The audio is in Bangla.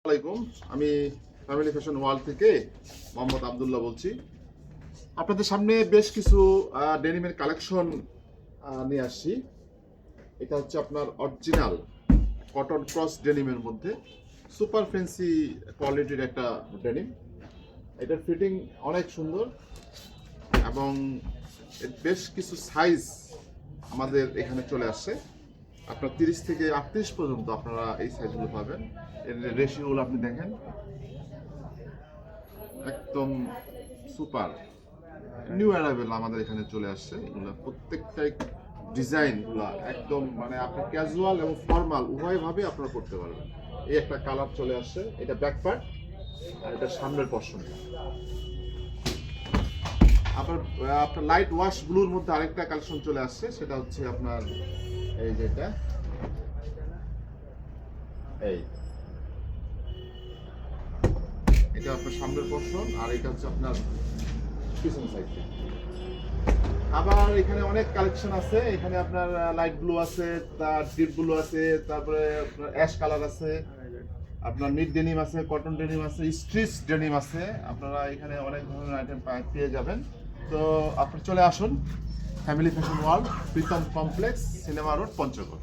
আসসালামাইকুম। আমি ফ্যামিলি ফ্যাশন ওয়ার্ল্ড থেকে মোহাম্মদ আব্দুল্লাহ বলছি। আপনাদের সামনে বেশ কিছু ডেনিমের কালেকশন নিয়ে আসছি। এটা হচ্ছে আপনার অরিজিনাল কটন ক্রস ডেনিমের মধ্যে সুপার ফ্যান্সি কোয়ালিটির একটা ডেনিম। এটার ফিটিং অনেক সুন্দর এবং বেশ কিছু সাইজ আমাদের এখানে চলে আসছে। আপনার 30 থেকে 38 পর্যন্ত আপনারা এই সাইজগুলো পাবেন। এর রেশিওগুলো আপনি দেখেন, একদম সুপার নিউ অ্যারাইভেল আমাদের এখানে চলে আসছে। এগুলো প্রত্যেকটাই ডিজাইনগুলো একদম মানে আপনার ক্যাজুয়াল এবং ফর্মাল উভয়ভাবে আপনারা করতে পারবেন। এই একটা কালার চলে আসছে, এটা ব্যাক পার্ট আর এটা সামনের পশন। আপনার আপনার লাইট ওয়াশ ব্লুর মধ্যে আরেকটা কালেকশন চলে আসছে, সেটা হচ্ছে আপনার এই যেটা এই এটা আপনার সামনের পশন আর এটা হচ্ছে আপনার পিছন সাইড। আবার এখানে অনেক কালেকশন আছে। এখানে আপনার লাইট ব্লু আছে, তার ডিপ ব্লু আছে, তারপরে আপনার অ্যাশ কালার আছে, আপনার মিড ডেনিম আছে, কটন ডেনিম আছে, স্ট্রিচ ডেনিম আছে। আপনারা এখানে অনেক ধরনের আইটেম পেয়ে যাবেন। তো আপনি চলে আসুন family fashion world, Pritam complex, cinema road, Panchagarh.